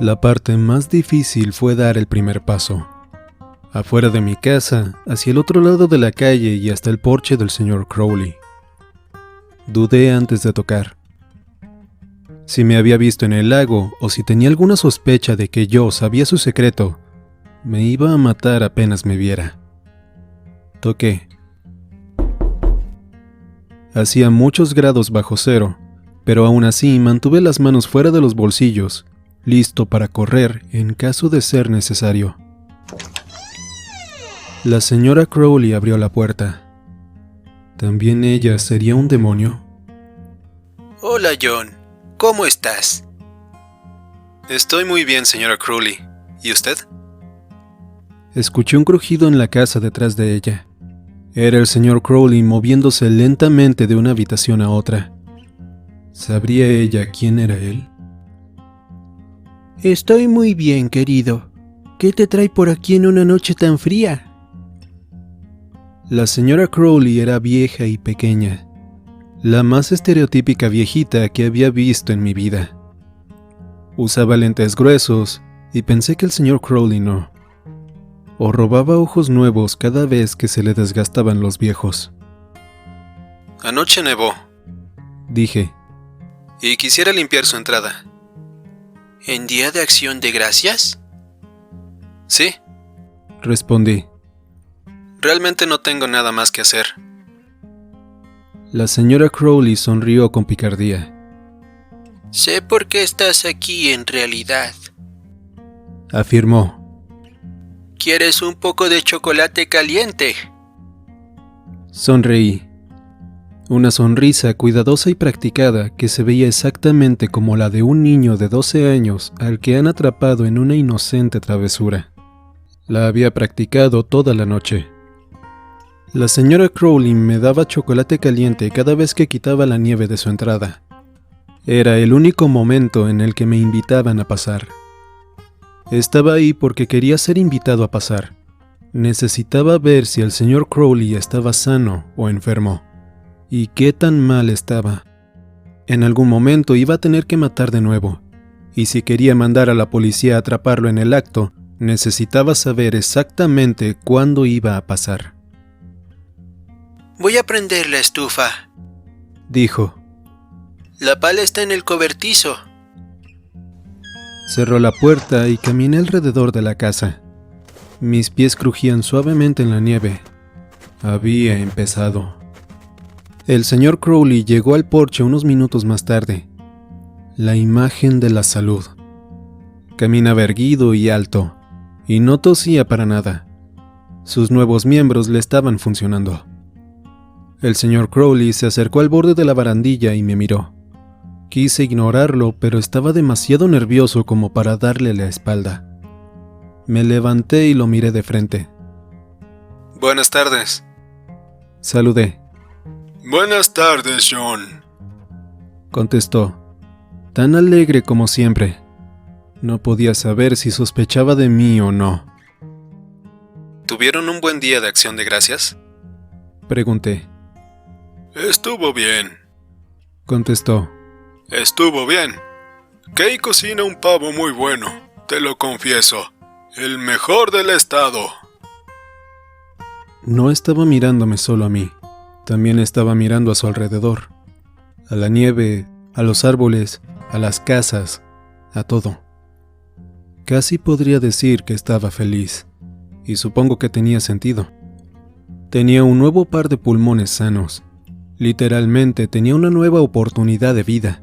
La parte más difícil fue dar el primer paso. Afuera de mi casa, hacia el otro lado de la calle y hasta el porche del señor Crowley. Dudé antes de tocar. Si me había visto en el lago o si tenía alguna sospecha de que yo sabía su secreto, me iba a matar apenas me viera. Toqué. Hacía muchos grados bajo cero, pero aún así mantuve las manos fuera de los bolsillos, listo para correr en caso de ser necesario. La señora Crowley abrió la puerta. ¿También ella sería un demonio? Hola, John. ¿Cómo estás? Estoy muy bien, señora Crowley. ¿Y usted? Escuché un crujido en la casa detrás de ella. Era el señor Crowley moviéndose lentamente de una habitación a otra. ¿Sabría ella quién era él? Estoy muy bien, querido. ¿Qué te trae por aquí en una noche tan fría? La señora Crowley era vieja y pequeña, la más estereotípica viejita que había visto en mi vida. Usaba lentes gruesos y pensé que el señor Crowley no. O robaba ojos nuevos cada vez que se le desgastaban los viejos. Anoche nevó, dije, y quisiera limpiar su entrada. ¿En Día de Acción de Gracias? Sí, respondí. Realmente no tengo nada más que hacer. La señora Crowley sonrió con picardía. Sé por qué estás aquí en realidad, afirmó. ¿Quieres un poco de chocolate caliente? Sonreí. Una sonrisa cuidadosa y practicada que se veía exactamente como la de un niño de 12 años al que han atrapado en una inocente travesura. La había practicado toda la noche. La señora Crowley me daba chocolate caliente cada vez que quitaba la nieve de su entrada. Era el único momento en el que me invitaban a pasar. Estaba ahí porque quería ser invitado a pasar. Necesitaba ver si el señor Crowley estaba sano o enfermo. Y qué tan mal estaba. En algún momento iba a tener que matar de nuevo. Y si quería mandar a la policía a atraparlo en el acto, necesitaba saber exactamente cuándo iba a pasar. Voy a prender la estufa, dijo. La pala está en el cobertizo. Cerró la puerta y caminé alrededor de la casa. Mis pies crujían suavemente en la nieve. Había empezado. El señor Crowley llegó al porche unos minutos más tarde. La imagen de la salud. Caminaba erguido y alto, y no tosía para nada. Sus nuevos miembros le estaban funcionando. El señor Crowley se acercó al borde de la barandilla y me miró. Quise ignorarlo, pero estaba demasiado nervioso como para darle la espalda. Me levanté y lo miré de frente. Buenas tardes, saludé. Buenas tardes, John, contestó, tan alegre como siempre. No podía saber si sospechaba de mí o no. ¿Tuvieron un buen día de Acción de Gracias?, pregunté. Estuvo bien, contestó. Estuvo bien. Kay cocina un pavo muy bueno, te lo confieso. El mejor del estado. No estaba mirándome solo a mí. También estaba mirando a su alrededor. A la nieve, a los árboles, a las casas, a todo. Casi podría decir que estaba feliz. Y supongo que tenía sentido. Tenía un nuevo par de pulmones sanos. Literalmente tenía una nueva oportunidad de vida.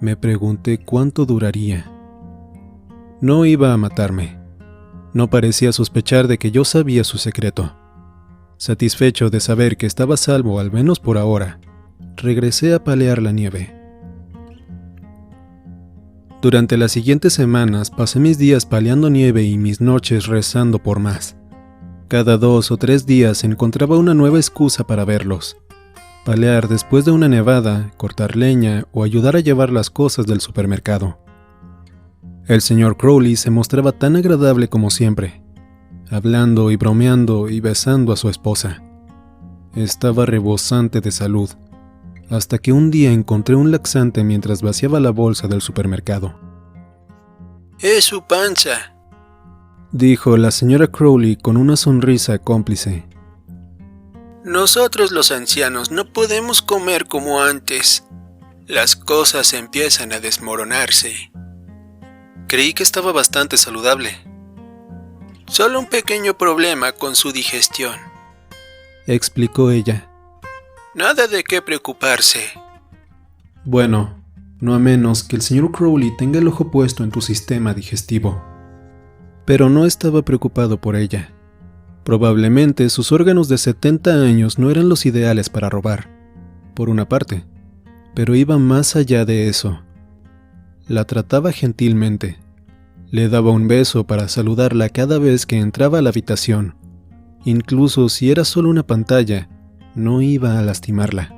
Me pregunté cuánto duraría. No iba a matarme. No parecía sospechar de que yo sabía su secreto. Satisfecho de saber que estaba a salvo, al menos por ahora, regresé a palear la nieve. Durante las siguientes semanas pasé mis días paleando nieve y mis noches rezando por más. Cada 2 o 3 días encontraba una nueva excusa para verlos. Palear después de una nevada, cortar leña o ayudar a llevar las cosas del supermercado. El señor Crowley se mostraba tan agradable como siempre, hablando y bromeando y besando a su esposa. Estaba rebosante de salud, hasta que un día encontré un laxante mientras vaciaba la bolsa del supermercado. Es su panza, dijo la señora Crowley con una sonrisa cómplice. Nosotros los ancianos no podemos comer como antes. Las cosas empiezan a desmoronarse. Creí que estaba bastante saludable. Solo un pequeño problema con su digestión. Explicó ella. Nada de qué preocuparse. Bueno, no a menos que el señor Crowley tenga el ojo puesto en tu sistema digestivo. Pero no estaba preocupado por ella. Probablemente sus órganos de 70 años no eran los ideales para robar, por una parte, pero iba más allá de eso. La trataba gentilmente. Le daba un beso para saludarla cada vez que entraba a la habitación. Incluso si era solo una pantalla, no iba a lastimarla.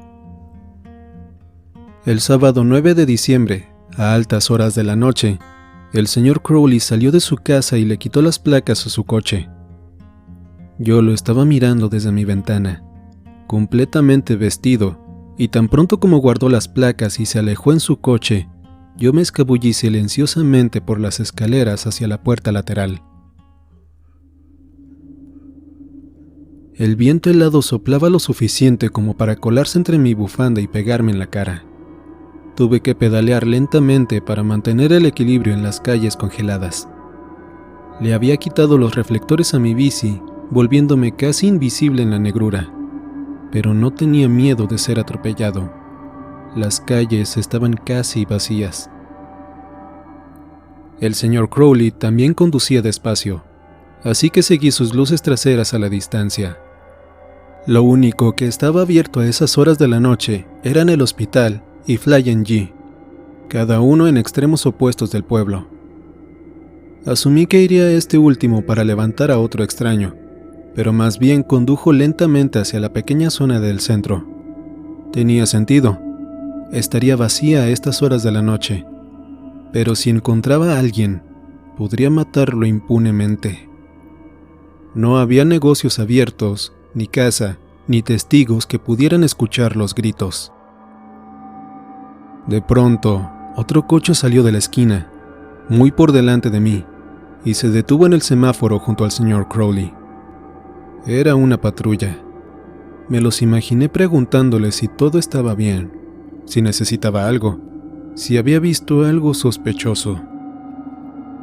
El sábado 9 de diciembre, a altas horas de la noche, el señor Crowley salió de su casa y le quitó las placas a su coche. Yo lo estaba mirando desde mi ventana, completamente vestido, y tan pronto como guardó las placas y se alejó en su coche, yo me escabullí silenciosamente por las escaleras hacia la puerta lateral. El viento helado soplaba lo suficiente como para colarse entre mi bufanda y pegarme en la cara. Tuve que pedalear lentamente para mantener el equilibrio en las calles congeladas. Le había quitado los reflectores a mi bici, volviéndome casi invisible en la negrura, pero no tenía miedo de ser atropellado. Las calles estaban casi vacías. El señor Crowley también conducía despacio, así que seguí sus luces traseras a la distancia. Lo único que estaba abierto a esas horas de la noche eran el hospital y Flying G, cada uno en extremos opuestos del pueblo. Asumí que iría a este último para levantar a otro extraño, pero más bien condujo lentamente hacia la pequeña zona del centro. Tenía sentido. Estaría vacía a estas horas de la noche, pero si encontraba a alguien, podría matarlo impunemente. No había negocios abiertos, ni casa, ni testigos que pudieran escuchar los gritos. De pronto, otro coche salió de la esquina, muy por delante de mí, y se detuvo en el semáforo junto al señor Crowley. Era una patrulla. Me los imaginé preguntándole si todo estaba bien, si necesitaba algo, si había visto algo sospechoso.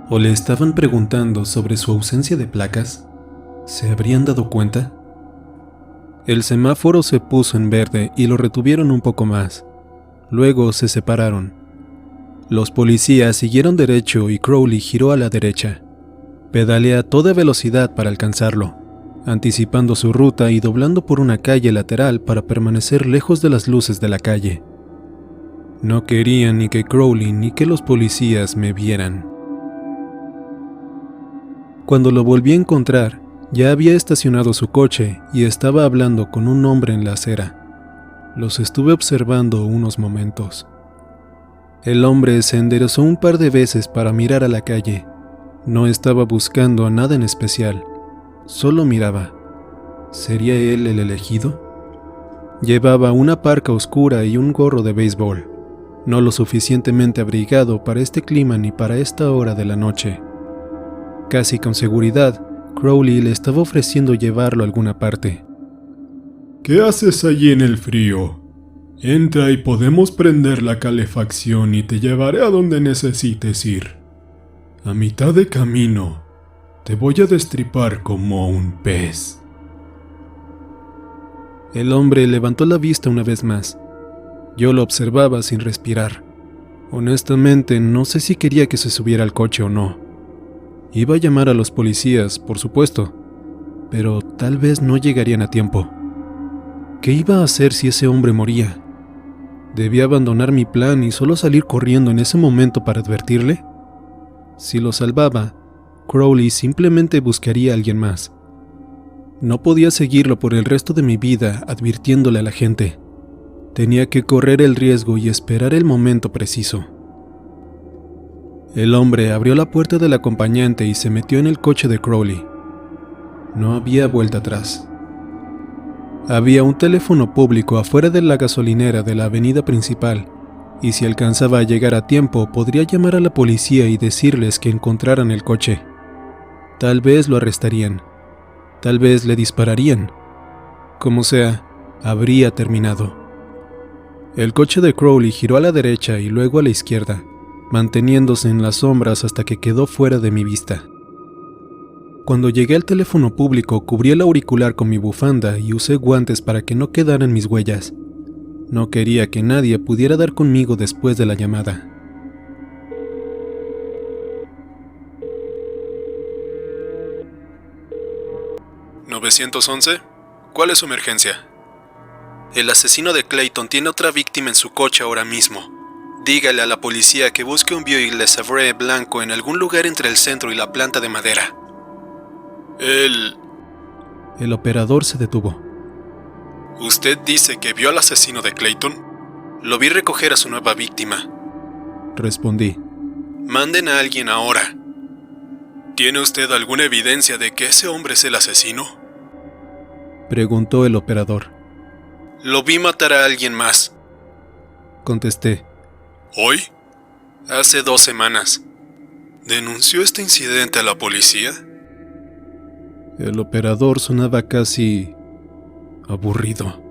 ¿O le estaban preguntando sobre su ausencia de placas? ¿Se habrían dado cuenta? El semáforo se puso en verde y lo retuvieron un poco más. Luego se separaron. Los policías siguieron derecho y Crowley giró a la derecha. Pedaleé a toda velocidad para alcanzarlo, anticipando su ruta y doblando por una calle lateral para permanecer lejos de las luces de la calle. No quería ni que Crowley ni que los policías me vieran. Cuando lo volví a encontrar, ya había estacionado su coche y estaba hablando con un hombre en la acera. Los estuve observando unos momentos. El hombre se enderezó un par de veces para mirar a la calle. No estaba buscando a nada en especial, solo miraba. ¿Sería él el elegido? Llevaba una parca oscura y un gorro de béisbol, no lo suficientemente abrigado para este clima ni para esta hora de la noche. Casi con seguridad, Crowley le estaba ofreciendo llevarlo a alguna parte. ¿Qué haces allí en el frío? Entra y podemos prender la calefacción y te llevaré a donde necesites ir. A mitad de camino, te voy a destripar como un pez. El hombre levantó la vista una vez más. Yo lo observaba sin respirar. Honestamente, no sé si quería que se subiera al coche o no. Iba a llamar a los policías, por supuesto, pero tal vez no llegarían a tiempo. ¿Qué iba a hacer si ese hombre moría? ¿Debía abandonar mi plan y solo salir corriendo en ese momento para advertirle? Si lo salvaba, Crowley simplemente buscaría a alguien más. No podía seguirlo por el resto de mi vida advirtiéndole a la gente. Tenía que correr el riesgo y esperar el momento preciso. El hombre abrió la puerta del acompañante y se metió en el coche de Crowley. No había vuelta atrás. Había un teléfono público afuera de la gasolinera de la avenida principal, y si alcanzaba a llegar a tiempo podría llamar a la policía y decirles que encontraran el coche. Tal vez lo arrestarían, tal vez le dispararían. Como sea, habría terminado. El coche de Crowley giró a la derecha y luego a la izquierda, manteniéndose en las sombras hasta que quedó fuera de mi vista. Cuando llegué al teléfono público, cubrí el auricular con mi bufanda y usé guantes para que no quedaran mis huellas. No quería que nadie pudiera dar conmigo después de la llamada. ¿911? ¿Cuál es su emergencia? El asesino de Clayton tiene otra víctima en su coche ahora mismo. Dígale a la policía que busque un Buick LeSabre blanco en algún lugar entre el centro y la planta de madera. El operador se detuvo. ¿Usted dice que vio al asesino de Clayton? Lo vi recoger a su nueva víctima. Respondí. Manden a alguien ahora. ¿Tiene usted alguna evidencia de que ese hombre es el asesino? Preguntó el operador. Lo vi matar a alguien más. Contesté. ¿Hoy? Hace 2 semanas. ¿Denunció este incidente a la policía? El operador sonaba casi aburrido.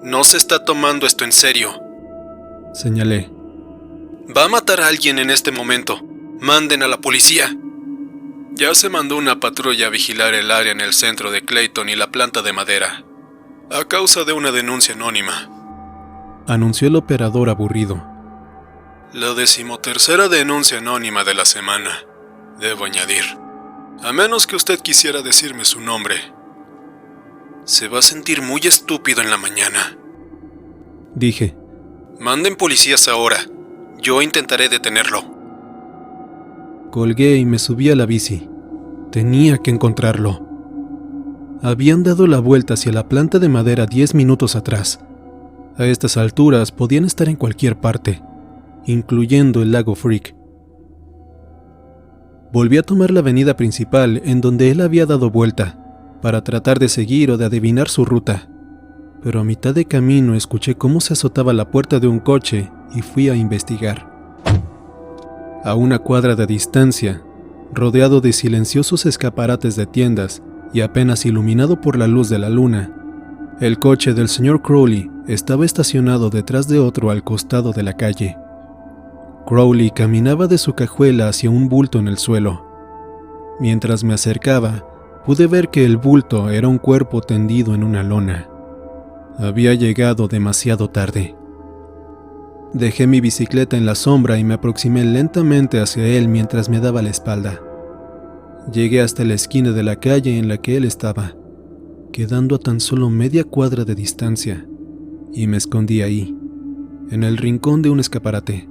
No se está tomando esto en serio. Señalé. Va a matar a alguien en este momento. Manden a la policía. Ya se mandó una patrulla a vigilar el área en el centro de Clayton y la planta de madera, a causa de una denuncia anónima. Anunció el operador aburrido. La 13ª denuncia anónima de la semana, debo añadir. A menos que usted quisiera decirme su nombre. Se va a sentir muy estúpido en la mañana. Dije. Manden policías ahora. Yo intentaré detenerlo. Colgué y me subí a la bici. Tenía que encontrarlo. Habían dado la vuelta hacia la planta de madera 10 minutos atrás. A estas alturas podían estar en cualquier parte, incluyendo el lago Freak. Volví a tomar la avenida principal en donde él había dado vuelta, para tratar de seguir o de adivinar su ruta. Pero a mitad de camino escuché cómo se azotaba la puerta de un coche y fui a investigar. A una cuadra de distancia, rodeado de silenciosos escaparates de tiendas y apenas iluminado por la luz de la luna, el coche del señor Crowley estaba estacionado detrás de otro al costado de la calle. Crowley caminaba de su cajuela hacia un bulto en el suelo. Mientras me acercaba, pude ver que el bulto era un cuerpo tendido en una lona. Había llegado demasiado tarde. Dejé mi bicicleta en la sombra y me aproximé lentamente hacia él mientras me daba la espalda. Llegué hasta la esquina de la calle en la que él estaba, quedando a tan solo media cuadra de distancia, y me escondí ahí, en el rincón de un escaparate.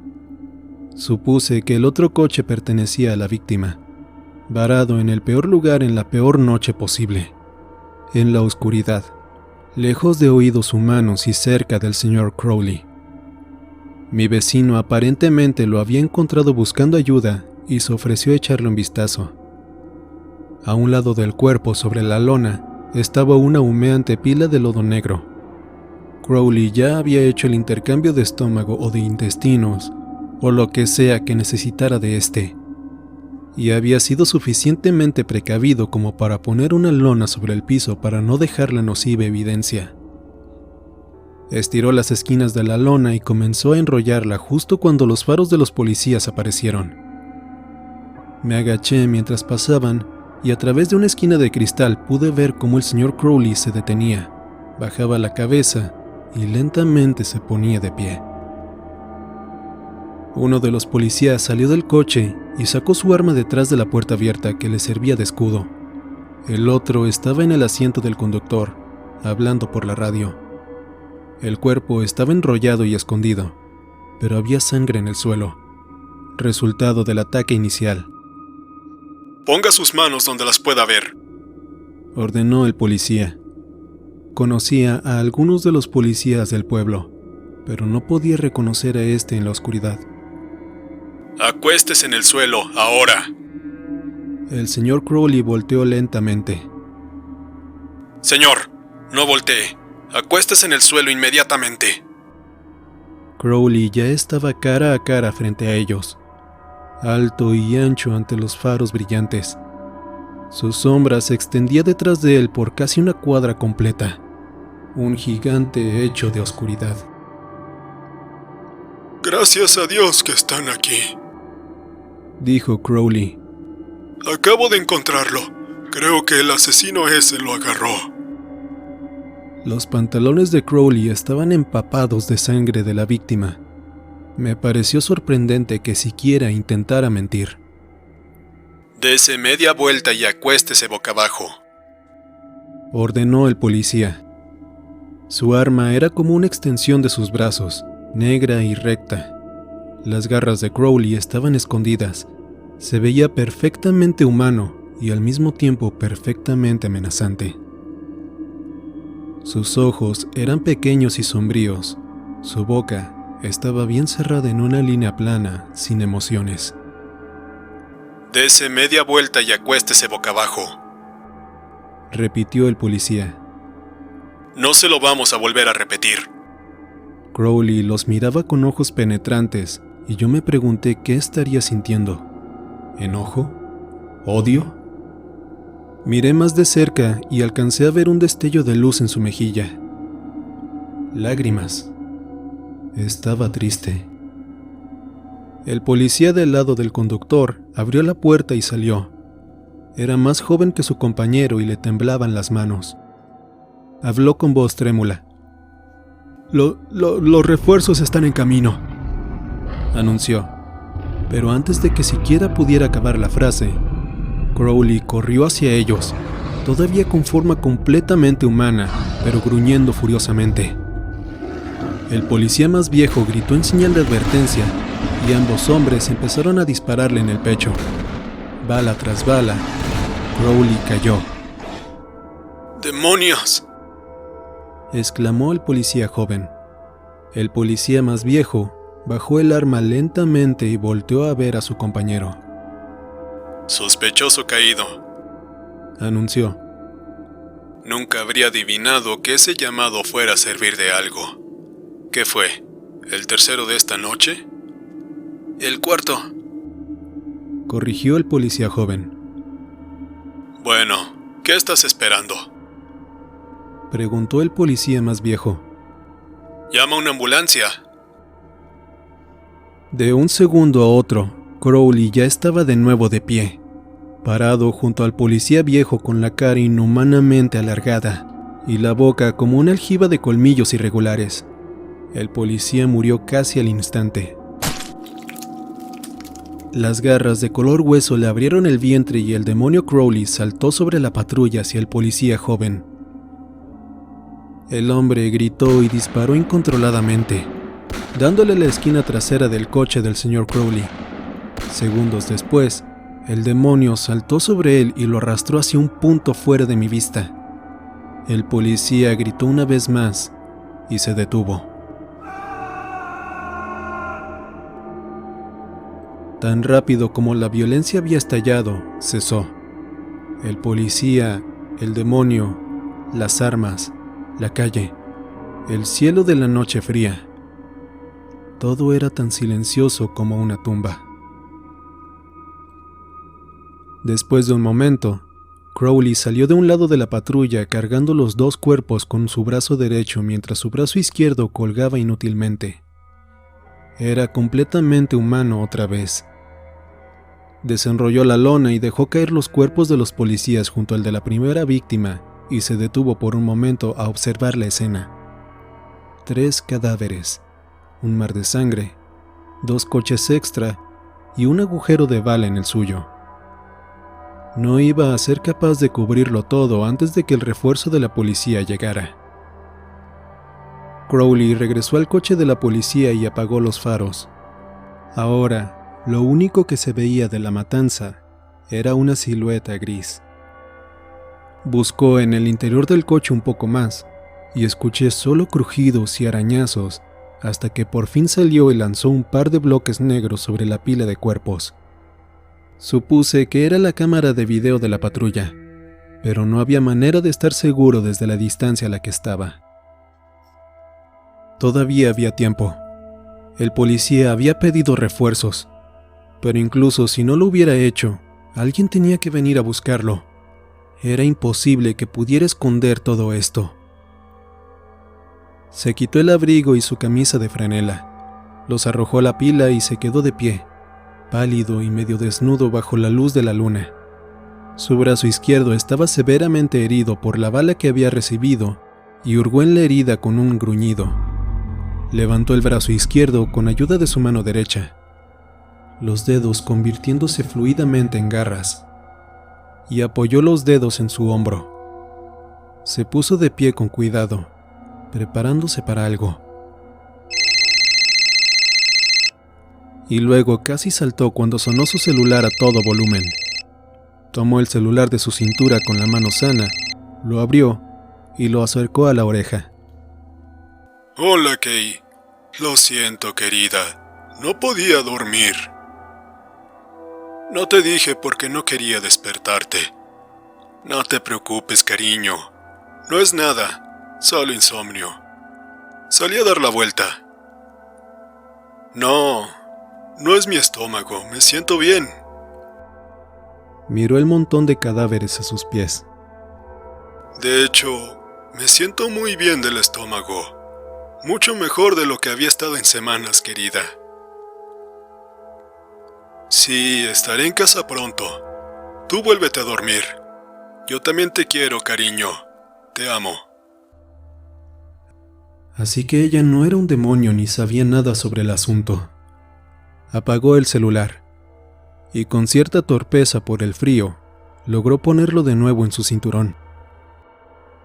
Supuse que el otro coche pertenecía a la víctima, varado en el peor lugar en la peor noche posible, en la oscuridad, lejos de oídos humanos y cerca del señor Crowley. Mi vecino aparentemente lo había encontrado buscando ayuda y se ofreció a echarle un vistazo. A un lado del cuerpo, sobre la lona, estaba una humeante pila de lodo negro. Crowley ya había hecho el intercambio de estómago o de intestinos, o lo que sea que necesitara de este, y había sido suficientemente precavido como para poner una lona sobre el piso para no dejar la nociva evidencia. Estiró las esquinas de la lona y comenzó a enrollarla justo cuando los faros de los policías aparecieron. Me agaché mientras pasaban y a través de una esquina de cristal pude ver cómo el señor Crowley se detenía, bajaba la cabeza y lentamente se ponía de pie. Uno de los policías salió del coche y sacó su arma detrás de la puerta abierta que le servía de escudo. El otro estaba en el asiento del conductor, hablando por la radio. El cuerpo estaba enrollado y escondido, pero había sangre en el suelo, resultado del ataque inicial. Ponga sus manos donde las pueda ver, ordenó el policía. Conocía a algunos de los policías del pueblo, pero no podía reconocer a este en la oscuridad. Acuéstese en el suelo, ahora. El señor Crowley volteó lentamente. Señor, no voltee. Acuéstese en el suelo inmediatamente. Crowley ya estaba cara a cara frente a ellos, alto y ancho ante los faros brillantes. Su sombra se extendía detrás de él por casi una cuadra completa, un gigante hecho de oscuridad. Gracias a Dios que están aquí, dijo Crowley. Acabo de encontrarlo. Creo que el asesino ese lo agarró. Los pantalones de Crowley estaban empapados de sangre de la víctima. Me pareció sorprendente que siquiera intentara mentir. Dese media vuelta y acuéstese boca abajo, ordenó el policía. Su arma era como una extensión de sus brazos, negra y recta. Las garras de Crowley estaban escondidas. Se veía perfectamente humano y al mismo tiempo perfectamente amenazante. Sus ojos eran pequeños y sombríos. Su boca estaba bien cerrada en una línea plana, sin emociones. Dese media vuelta y acuéstese boca abajo, repitió el policía. No se lo vamos a volver a repetir. Crowley los miraba con ojos penetrantes y yo me pregunté qué estaría sintiendo. ¿Enojo? ¿Odio? Miré más de cerca y alcancé a ver un destello de luz en su mejilla. Lágrimas. Estaba triste. El policía del lado del conductor abrió la puerta y salió. Era más joven que su compañero y le temblaban las manos. Habló con voz trémula. Los refuerzos están en camino, anunció. Pero antes de que siquiera pudiera acabar la frase, Crowley corrió hacia ellos, todavía con forma completamente humana, pero gruñendo furiosamente. El policía más viejo gritó en señal de advertencia y ambos hombres empezaron a dispararle en el pecho. Bala tras bala, Crowley cayó. ¡Demonios!, exclamó el policía joven. El policía más viejo bajó el arma lentamente y volteó a ver a su compañero. Sospechoso caído, anunció. Nunca habría adivinado que ese llamado fuera a servir de algo. ¿Qué fue? ¿El tercero de esta noche? El cuarto, corrigió el policía joven. Bueno, ¿qué estás esperando?, preguntó el policía más viejo. Llama a una ambulancia. De un segundo a otro, Crowley ya estaba de nuevo de pie, parado junto al policía viejo con la cara inhumanamente alargada y la boca como una aljiba de colmillos irregulares. El policía murió casi al instante. Las garras de color hueso le abrieron el vientre y el demonio Crowley saltó sobre la patrulla hacia el policía joven. El hombre gritó y disparó incontroladamente, dándole la esquina trasera del coche del señor Crowley. Segundos después, el demonio saltó sobre él y lo arrastró hacia un punto fuera de mi vista. El policía gritó una vez más y se detuvo. Tan rápido como la violencia había estallado, cesó. El policía, el demonio, las armas, la calle, el cielo de la noche fría. Todo era tan silencioso como una tumba. Después de un momento, Crowley salió de un lado de la patrulla cargando los dos cuerpos con su brazo derecho mientras su brazo izquierdo colgaba inútilmente. Era completamente humano otra vez. Desenrolló la lona y dejó caer los cuerpos de los policías junto al de la primera víctima y se detuvo por un momento a observar la escena. 3 cadáveres, un mar de sangre, 2 coches extra y un agujero de bala en el suyo. No iba a ser capaz de cubrirlo todo antes de que el refuerzo de la policía llegara. Crowley regresó al coche de la policía y apagó los faros. Ahora, lo único que se veía de la matanza era una silueta gris. Buscó en el interior del coche un poco más y escuché solo crujidos y arañazos hasta que por fin salió y lanzó un par de bloques negros sobre la pila de cuerpos. Supuse que era la cámara de video de la patrulla, pero no había manera de estar seguro desde la distancia a la que estaba. Todavía había tiempo. El policía había pedido refuerzos, pero incluso si no lo hubiera hecho, alguien tenía que venir a buscarlo. Era imposible que pudiera esconder todo esto. Se quitó el abrigo y su camisa de franela, los arrojó a la pila y se quedó de pie, pálido y medio desnudo bajo la luz de la luna. Su brazo izquierdo estaba severamente herido por la bala que había recibido y hurgó en la herida con un gruñido. Levantó el brazo izquierdo con ayuda de su mano derecha, los dedos convirtiéndose fluidamente en garras, y apoyó los dedos en su hombro. Se puso de pie con cuidado, preparándose para algo. Y luego casi saltó cuando sonó su celular a todo volumen. Tomó el celular de su cintura con la mano sana, lo abrió y lo acercó a la oreja. Hola, Kay. Lo siento, querida. No podía dormir. No te dije porque no quería despertarte. No te preocupes, cariño. No es nada, solo insomnio. Salí a dar la vuelta. No es mi estómago, me siento bien. Miró el montón de cadáveres a sus pies. De hecho, me siento muy bien del estómago. Mucho mejor de lo que había estado en semanas, querida. Sí, estaré en casa pronto. Tú vuélvete a dormir. Yo también te quiero, cariño. Te amo. Así que ella no era un demonio ni sabía nada sobre el asunto. Apagó el celular y con cierta torpeza por el frío, logró ponerlo de nuevo en su cinturón.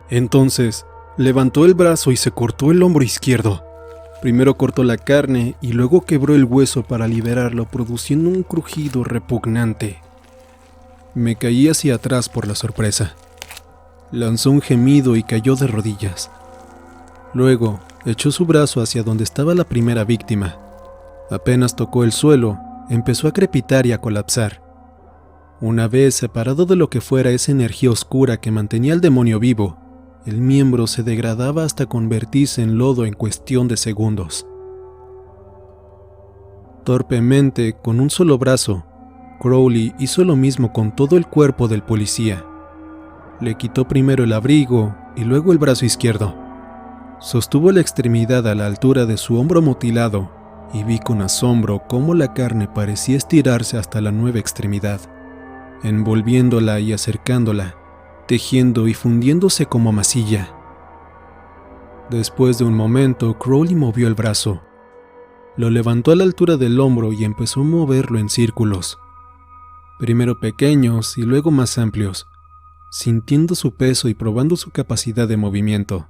Entonces, levantó el brazo y se cortó el hombro izquierdo. Primero cortó la carne y luego quebró el hueso para liberarlo, produciendo un crujido repugnante. Me caí hacia atrás por la sorpresa. Lanzó un gemido y cayó de rodillas. Luego, echó su brazo hacia donde estaba la primera víctima. Apenas tocó el suelo, empezó a crepitar y a colapsar. Una vez separado de lo que fuera esa energía oscura que mantenía al demonio vivo, el miembro se degradaba hasta convertirse en lodo en cuestión de segundos. Torpemente, con un solo brazo, Crowley hizo lo mismo con todo el cuerpo del policía. Le quitó primero el abrigo y luego el brazo izquierdo. Sostuvo la extremidad a la altura de su hombro mutilado y vi con asombro cómo la carne parecía estirarse hasta la nueva extremidad, envolviéndola y acercándola, tejiendo y fundiéndose como masilla. Después de un momento, Crowley movió el brazo. Lo levantó a la altura del hombro y empezó a moverlo en círculos, primero pequeños y luego más amplios, sintiendo su peso y probando su capacidad de movimiento.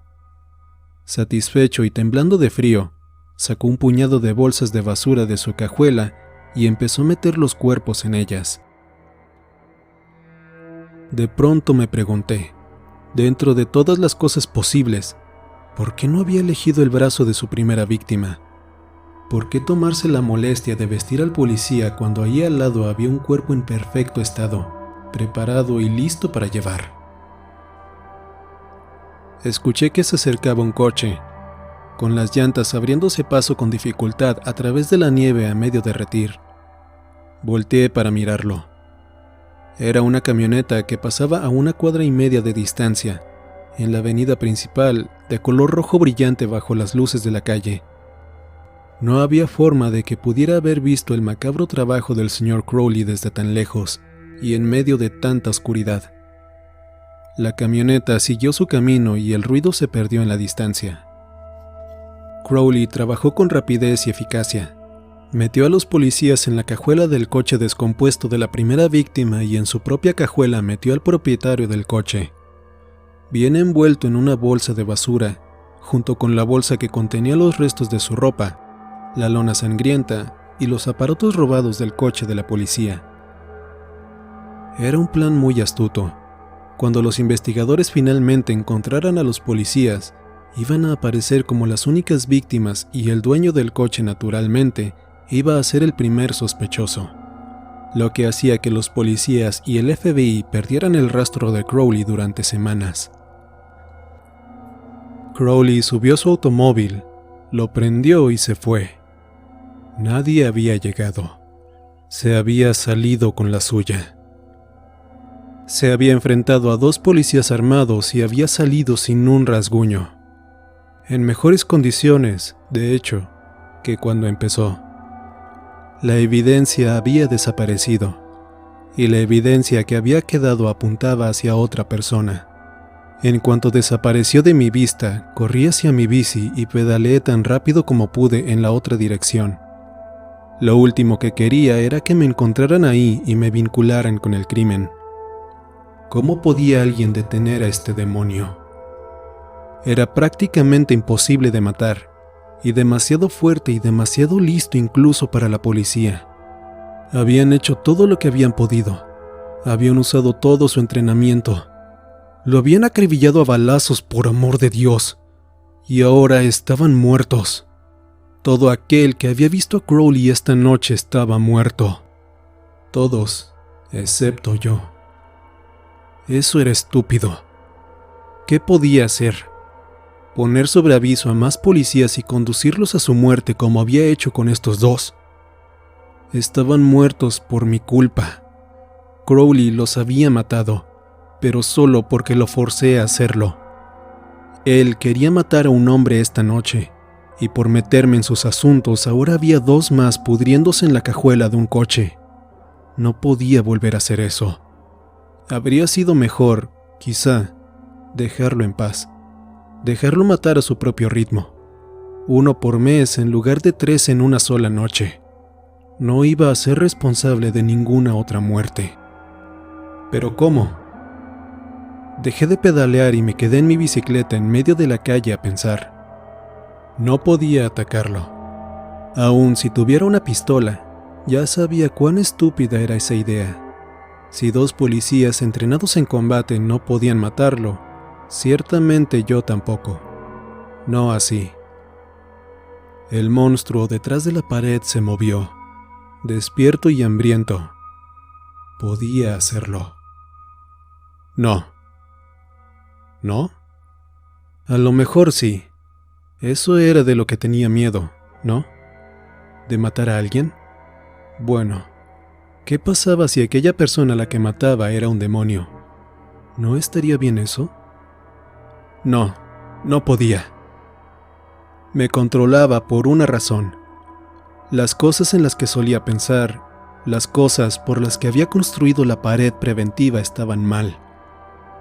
Satisfecho y temblando de frío, sacó un puñado de bolsas de basura de su cajuela y empezó a meter los cuerpos en ellas. De pronto me pregunté, dentro de todas las cosas posibles, ¿por qué no había elegido el brazo de su primera víctima? ¿Por qué tomarse la molestia de vestir al policía cuando ahí al lado había un cuerpo en perfecto estado, preparado y listo para llevar? Escuché que se acercaba un coche, con las llantas abriéndose paso con dificultad a través de la nieve a medio derretir. Volteé para mirarlo. Era una camioneta que pasaba a 1,5 cuadras de distancia, en la avenida principal, de color rojo brillante bajo las luces de la calle. No había forma de que pudiera haber visto el macabro trabajo del señor Crowley desde tan lejos y en medio de tanta oscuridad. La camioneta siguió su camino y el ruido se perdió en la distancia. Crowley trabajó con rapidez y eficacia. Metió a los policías en la cajuela del coche descompuesto de la primera víctima y en su propia cajuela metió al propietario del coche. Bien envuelto en una bolsa de basura, junto con la bolsa que contenía los restos de su ropa, la lona sangrienta y los aparatos robados del coche de la policía. Era un plan muy astuto. Cuando los investigadores finalmente encontraran a los policías, iban a aparecer como las únicas víctimas y el dueño del coche naturalmente iba a ser el primer sospechoso, lo que hacía que los policías y el FBI perdieran el rastro de Crowley durante semanas. Crowley subió a su automóvil, lo prendió y se fue. Nadie había llegado. Se había salido con la suya. Se había enfrentado a 2 policías armados y había salido sin un rasguño. En mejores condiciones, de hecho, que cuando empezó. La evidencia había desaparecido, y la evidencia que había quedado apuntaba hacia otra persona. En cuanto desapareció de mi vista, corrí hacia mi bici y pedaleé tan rápido como pude en la otra dirección. Lo último que quería era que me encontraran ahí y me vincularan con el crimen. ¿Cómo podía alguien detener a este demonio? Era prácticamente imposible de matar, y demasiado fuerte y demasiado listo incluso para la policía. Habían hecho todo lo que habían podido. Habían usado todo su entrenamiento. Lo habían acribillado a balazos, por amor de Dios. Y ahora estaban muertos. Todo aquel que había visto a Crowley esta noche estaba muerto. Todos, excepto yo. Eso era estúpido. ¿Qué podía hacer? ¿Poner sobre aviso a más policías y conducirlos a su muerte como había hecho con estos 2? Estaban muertos por mi culpa. Crowley los había matado, pero solo porque lo forcé a hacerlo. Él quería matar a un hombre esta noche, y por meterme en sus asuntos ahora había 2 más pudriéndose en la cajuela de un coche. No podía volver a hacer eso. Habría sido mejor, quizá, dejarlo en paz. Dejarlo matar a su propio ritmo. 1 por mes en lugar de 3 en una sola noche. No iba a ser responsable de ninguna otra muerte. ¿Pero cómo? Dejé de pedalear y me quedé en mi bicicleta en medio de la calle a pensar. No podía atacarlo. Aun si tuviera una pistola, ya sabía cuán estúpida era esa idea. Si 2 policías entrenados en combate no podían matarlo, ciertamente yo tampoco. No así. El monstruo detrás de la pared se movió, despierto y hambriento. Podía hacerlo. No. ¿No? A lo mejor sí. Eso era de lo que tenía miedo, ¿no? ¿De matar a alguien? Bueno, ¿qué pasaba si aquella persona a la que mataba era un demonio? ¿No estaría bien eso? No, no podía. Me controlaba por una razón. Las cosas en las que solía pensar, las cosas por las que había construido la pared preventiva estaban mal.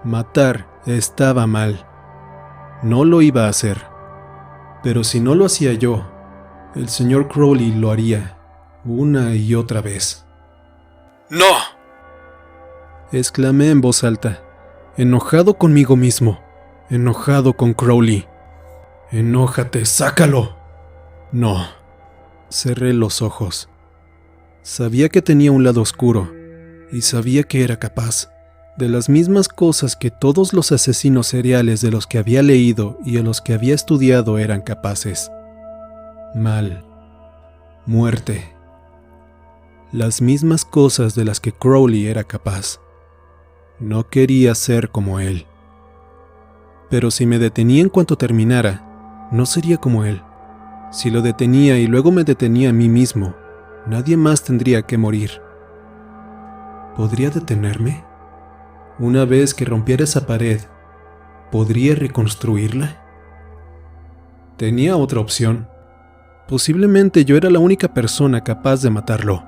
Matar estaba mal. No lo iba a hacer. Pero si no lo hacía yo, el señor Crowley lo haría, una y otra vez. ¡No! Exclamé en voz alta, enojado conmigo mismo, enojado con Crowley. Enójate, sácalo. No. Cerré los ojos. Sabía que tenía un lado oscuro, y sabía que era capaz de las mismas cosas que todos los asesinos seriales de los que había leído y a los que había estudiado eran capaces. Mal. Muerte. Las mismas cosas de las que Crowley era capaz. No quería ser como él. Pero si me detenía en cuanto terminara, no sería como él. Si lo detenía y luego me detenía a mí mismo, nadie más tendría que morir. ¿Podría detenerme? Una vez que rompiera esa pared, ¿podría reconstruirla? Tenía otra opción. Posiblemente yo era la única persona capaz de matarlo.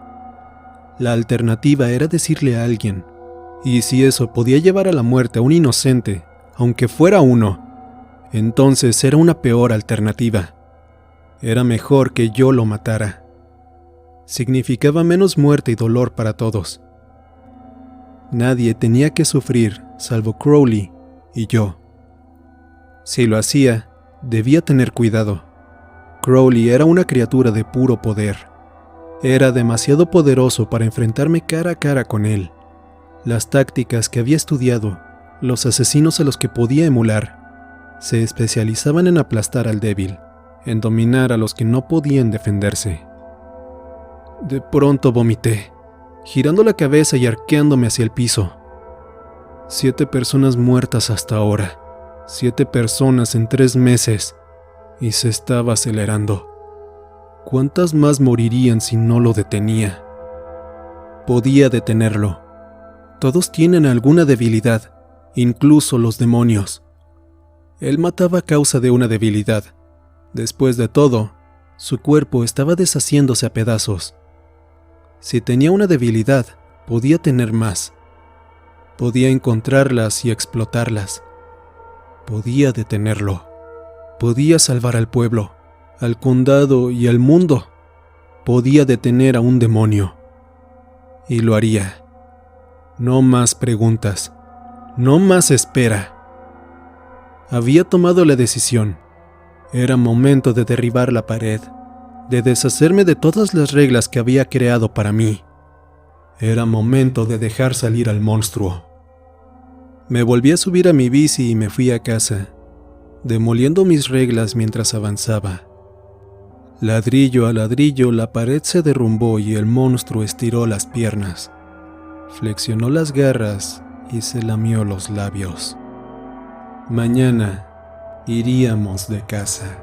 La alternativa era decirle a alguien, y si eso podía llevar a la muerte a un inocente, aunque fuera uno, entonces era una peor alternativa. Era mejor que yo lo matara. Significaba menos muerte y dolor para todos. Nadie tenía que sufrir, salvo Crowley y yo. Si lo hacía, debía tener cuidado. Crowley era una criatura de puro poder. Era demasiado poderoso para enfrentarme cara a cara con él. Las tácticas que había estudiado, los asesinos a los que podía emular, se especializaban en aplastar al débil, en dominar a los que no podían defenderse. De pronto vomité, girando la cabeza y arqueándome hacia el piso. 7 personas muertas hasta ahora, 7 personas en 3 meses, y se estaba acelerando. ¿Cuántas más morirían si no lo detenía? Podía detenerlo. Todos tienen alguna debilidad, incluso los demonios. Él mataba a causa de una debilidad. Después de todo, su cuerpo estaba deshaciéndose a pedazos. Si tenía una debilidad, podía tener más. Podía encontrarlas y explotarlas. Podía detenerlo. Podía salvar al pueblo, al condado y al mundo. Podía detener a un demonio. Y lo haría. No más preguntas. No más espera. Había tomado la decisión. Era momento de derribar la pared, de deshacerme de todas las reglas que había creado para mí. Era momento de dejar salir al monstruo. Me volví a subir a mi bici y me fui a casa, demoliendo mis reglas mientras avanzaba. Ladrillo a ladrillo, la pared se derrumbó y el monstruo estiró las piernas, flexionó las garras y se lamió los labios. Mañana iríamos de casa.